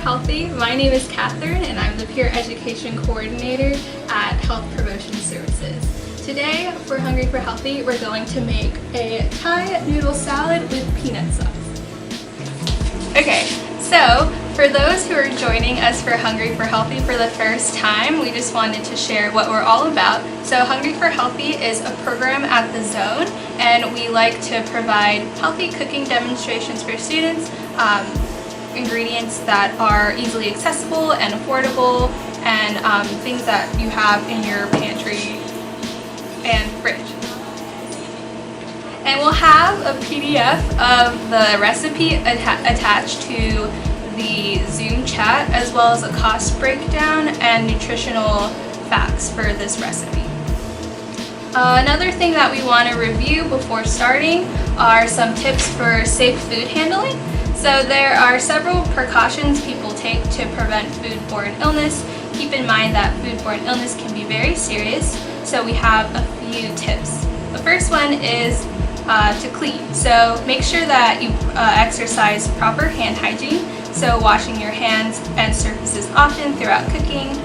Healthy. My name is Catherine and I'm the Peer Education Coordinator at Health Promotion Services. Today for Hungry for Healthy we're going to make a Thai noodle salad with peanut sauce. Okay, so for those who are joining us for Hungry for Healthy for the first time, we just wanted to share what we're all about. So Hungry for Healthy is a program at the Zone, and we like to provide healthy cooking demonstrations for students, ingredients that are easily accessible and affordable, and things that you have in your pantry and fridge. And we'll have a PDF of the recipe attached to the Zoom chat, as well as a cost breakdown and nutritional facts for this recipe. Another thing that we want to review before starting are some tips for safe food handling. So there are several precautions people take to prevent foodborne illness. Keep in mind that foodborne illness can be very serious, so we have a few tips. The first one is to clean. So make sure that you exercise proper hand hygiene, so washing your hands and surfaces often throughout cooking,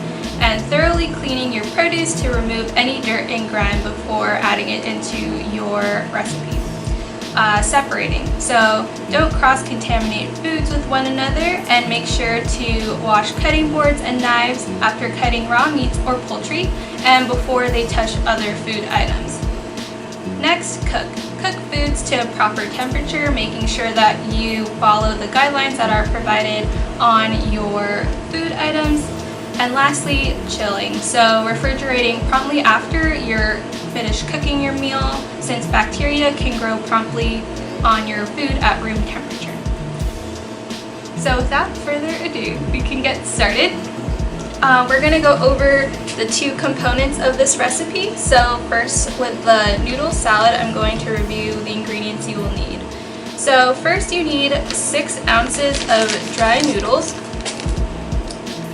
and thoroughly cleaning your produce to remove any dirt and grime before adding it into your recipe. Separating. So don't cross-contaminate foods with one another, and make sure to wash cutting boards and knives after cutting raw meats or poultry and before they touch other food items. Next, cook. Cook foods to a proper temperature, making sure that you follow the guidelines that are provided on your food items. And lastly, chilling. So refrigerating promptly after you're finished cooking your meal, since bacteria can grow promptly on your food at room temperature. So without further ado, we can get started. We're going to go over the two components of this recipe. So first, with the noodle salad, I'm going to review the ingredients you will need. So first you need 6 ounces of dry noodles.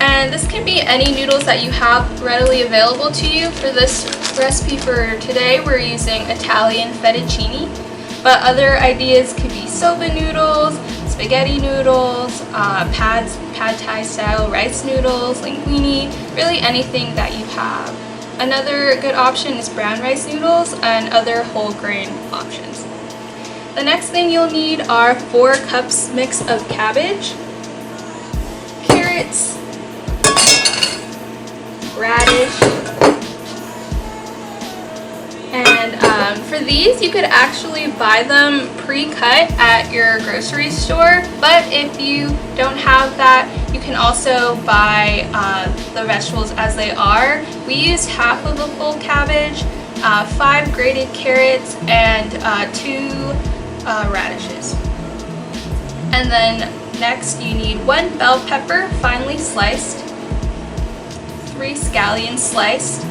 And this can be any noodles that you have readily available to you. For this recipe for today, we're using Italian fettuccine, but other ideas could be soba noodles, spaghetti noodles, pad Thai style rice noodles, linguine, really anything that you have. Another good option is brown rice noodles and other whole grain options. The next thing you'll need are 4 cups mix of cabbage, carrots, radish, and for these you could actually buy them pre-cut at your grocery store, but if you don't have that, you can also buy the vegetables as they are. We used half of a full cabbage, 5 grated carrots, and 2 radishes. And then next you need 1 bell pepper finely sliced, 3 scallions sliced,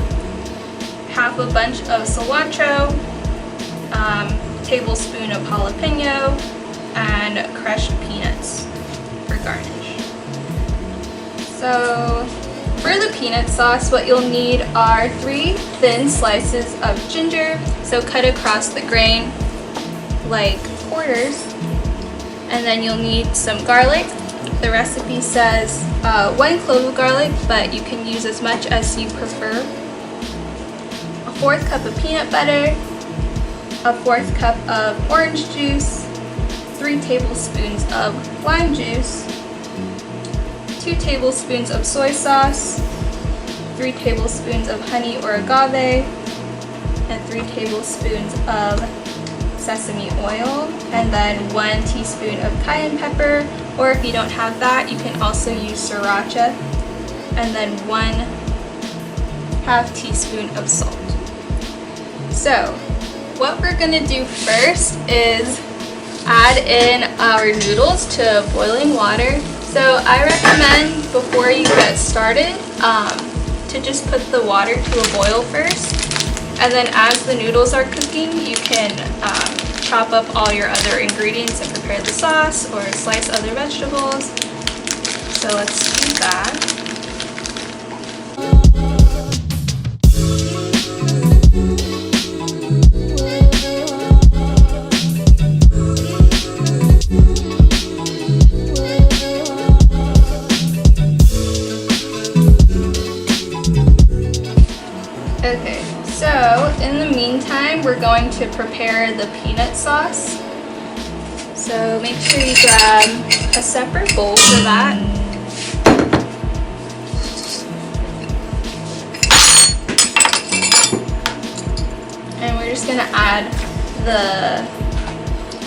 half a bunch of cilantro, tablespoon of jalapeno, and crushed peanuts for garnish. So for the peanut sauce, what you'll need are 3 thin slices of ginger, so cut across the grain like quarters, and then you'll need some garlic. The recipe says 1 clove of garlic, but you can use as much as you prefer. A 4th cup of peanut butter, a 4th cup of orange juice, 3 tablespoons of lime juice, 2 tablespoons of soy sauce, 3 tablespoons of honey or agave, and 3 tablespoons of sesame oil, and then 1 teaspoon of cayenne pepper, or if you don't have that, you can also use sriracha, and then 1/2 teaspoon of salt. So what we're going to do first is add in our noodles to boiling water. So I recommend before you get started to just put the water to a boil first, and then as the noodles are cooking, you can chop up all your other ingredients and prepare the sauce or slice other vegetables. So let's do that. So in the meantime, we're going to prepare the peanut sauce. So make sure you grab a separate bowl for that. And we're just gonna add the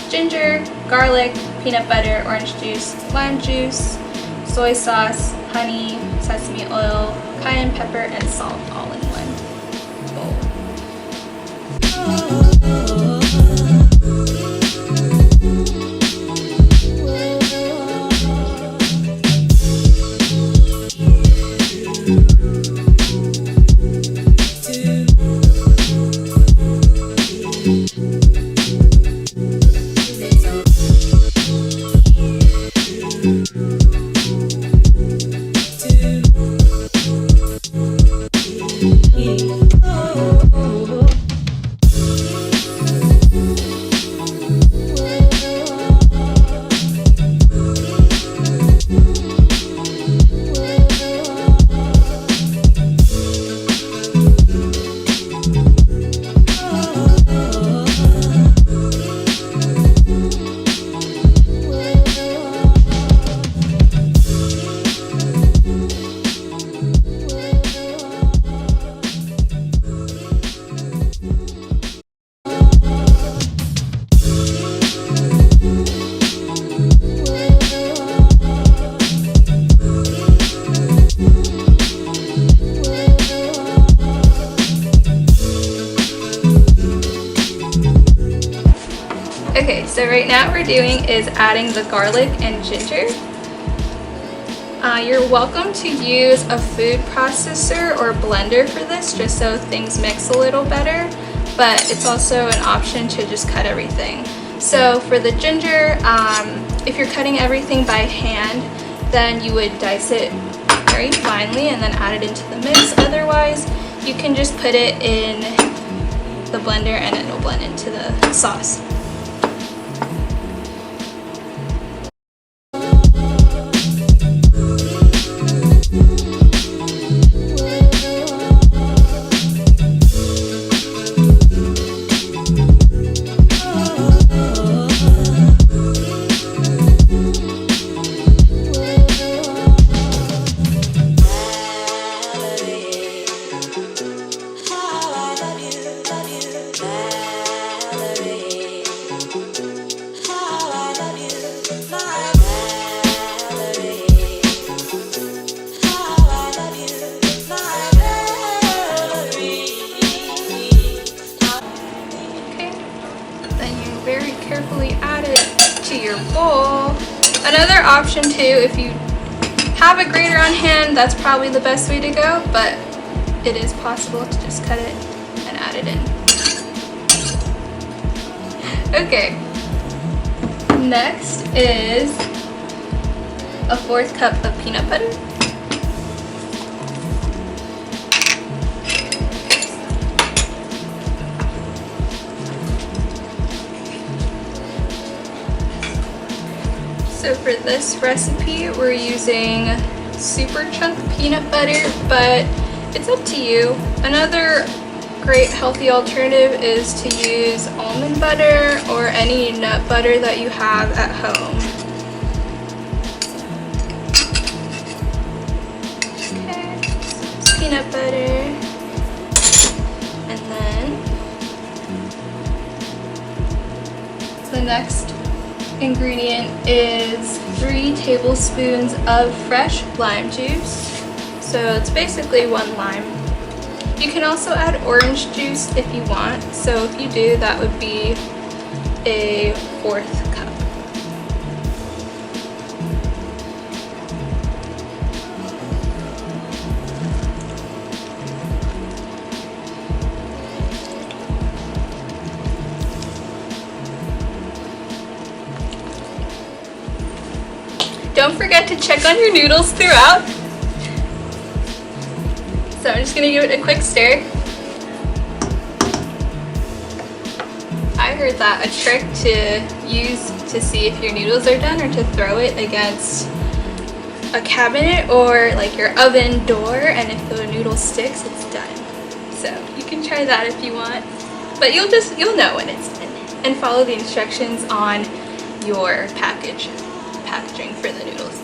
ginger, garlic, peanut butter, orange juice, lime juice, soy sauce, honey, sesame oil, cayenne pepper, and salt all in one bowl. Okay, so right now what we're doing is adding the garlic and ginger. You're welcome to use a food processor or blender for this, just so things mix a little better, but it's also an option to just cut everything. So for the ginger, if you're cutting everything by hand, then you would dice it very finely and then add it into the mix. Otherwise, you can just put it in the blender and it will blend into the sauce. Very carefully add it to your bowl. Another option too, if you have a grater on hand, that's probably the best way to go, but it is possible to just cut it and add it in. Okay, next is a 1/4 cup of peanut butter. So for this recipe, we're using super chunk peanut butter, but it's up to you. Another great healthy alternative is to use almond butter or any nut butter that you have at home. Okay, so peanut butter, and then the next ingredient is 3 tablespoons of fresh lime juice. So it's basically 1 lime. You can also add orange juice if you want. So if you do, that would be a 1/4 cup. Don't forget to check on your noodles throughout. So I'm just gonna give it a quick stir. I heard that a trick to use to see if your noodles are done or to throw it against a cabinet or like your oven door, and if the noodle sticks, it's done. So you can try that if you want. But you'll know when it's in. And follow the instructions on your packaging for the noodles.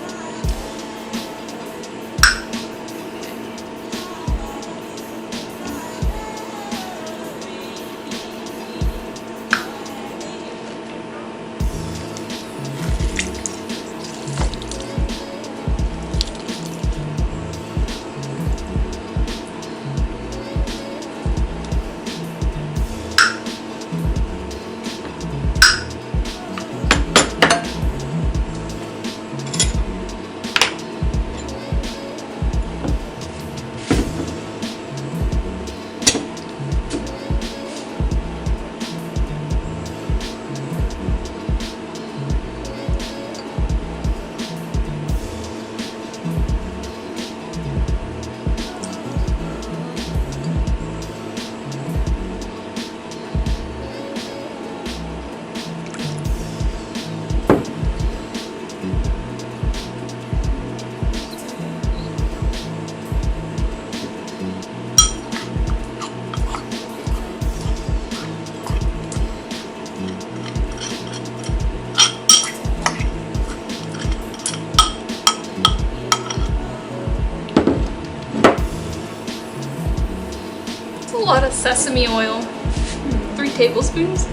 A lot of sesame oil, 3 tablespoons.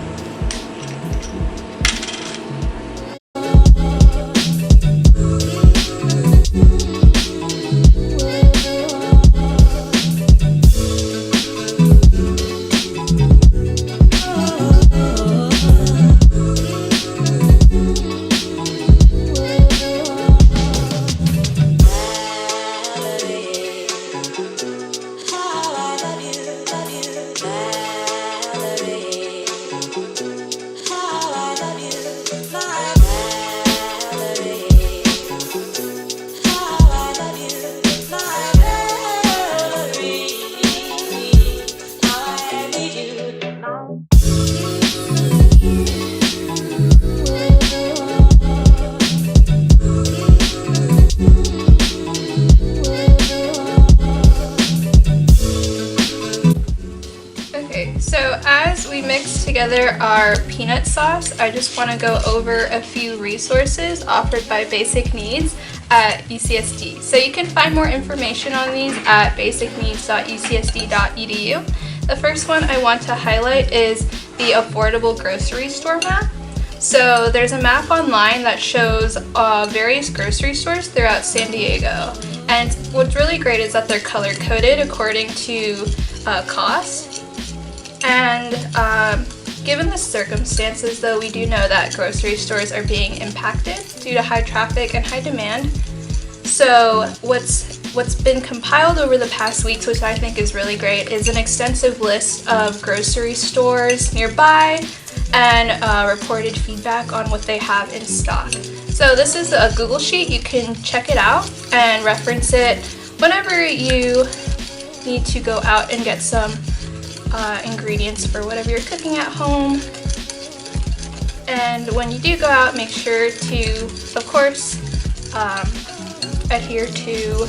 So as we mix together our peanut sauce, I just want to go over a few resources offered by Basic Needs at UCSD. So you can find more information on these at basicneeds.ucsd.edu. The first one I want to highlight is the Affordable Grocery Store map. So there's a map online that shows various grocery stores throughout San Diego. And what's really great is that they're color-coded according to cost. And given the circumstances, though, we do know that grocery stores are being impacted due to high traffic and high demand. So what's been compiled over the past weeks, which I think is really great, is an extensive list of grocery stores nearby and reported feedback on what they have in stock. So this is a Google Sheet. You can check it out and reference it whenever you need to go out and get some ingredients for whatever you're cooking at home. And when you do go out, make sure to, of course, adhere to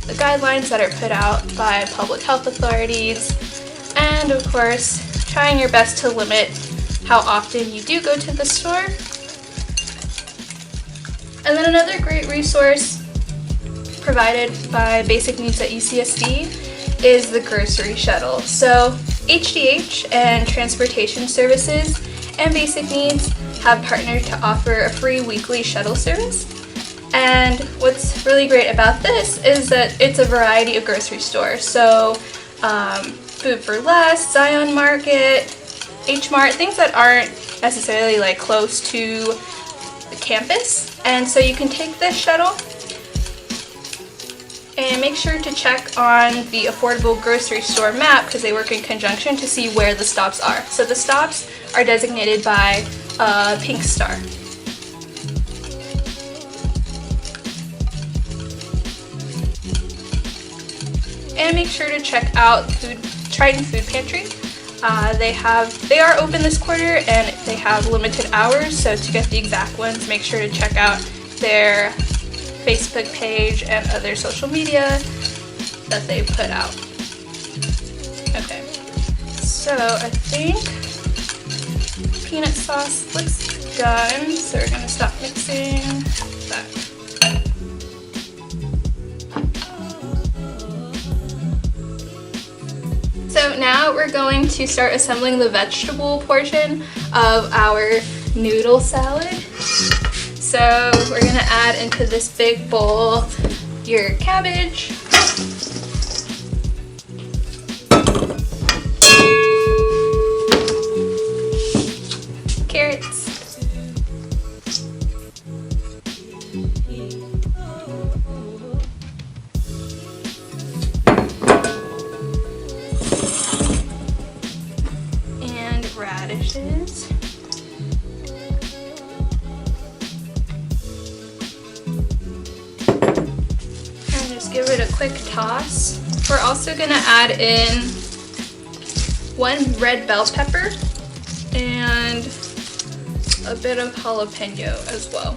the guidelines that are put out by public health authorities, and of course, trying your best to limit how often you do go to the store. And then another great resource provided by Basic Needs at UCSD is the grocery shuttle. So HDH and Transportation Services and Basic Needs have partnered to offer a free weekly shuttle service. And what's really great about this is that it's a variety of grocery stores. So Food for Less, Zion Market, H Mart, things that aren't necessarily like close to the campus. And so you can take this shuttle and make sure to check on the Affordable Grocery Store map, because they work in conjunction, to see where the stops are. So the stops are designated by a pink star. And make sure to check out Triton Food Pantry. They are open this quarter and they have limited hours, so to get the exact ones, make sure to check out their Facebook page and other social media that they put out. Okay. So I think peanut sauce looks done, so we're gonna stop mixing that. So now we're going to start assembling the vegetable portion of our noodle salad. So we're gonna add into this big bowl your cabbage, carrots, and radishes. And just give it a quick toss. We're also gonna add in 1 red bell pepper and a bit of jalapeno as well.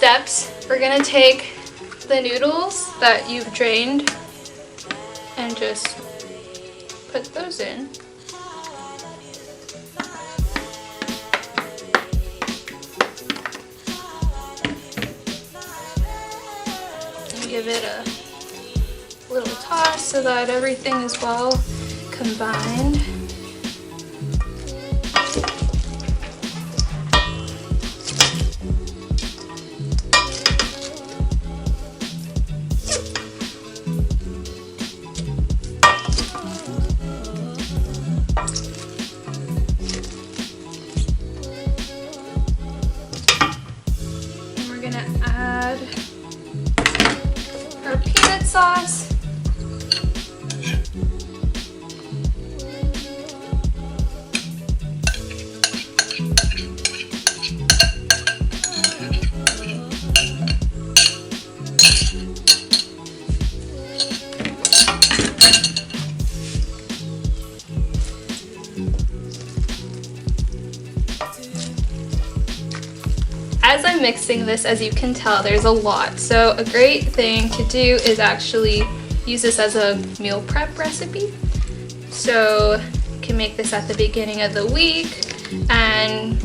steps. We're gonna take the noodles that you've drained and just put those in. And give it a little toss so that everything is well combined. And we're gonna add our peanut sauce. As I'm mixing this, as you can tell, there's a lot. So a great thing to do is actually use this as a meal prep recipe. So you can make this at the beginning of the week and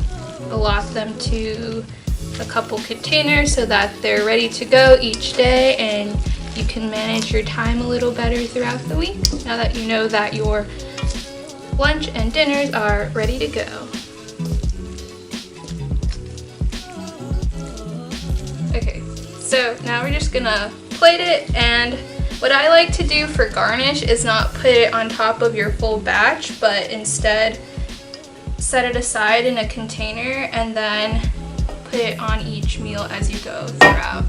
allot them to a couple containers so that they're ready to go each day, and you can manage your time a little better throughout the week now that you know that your lunch and dinners are ready to go. Okay, so now we're just gonna plate it, and what I like to do for garnish is not put it on top of your full batch, but instead set it aside in a container and then put it on each meal as you go throughout.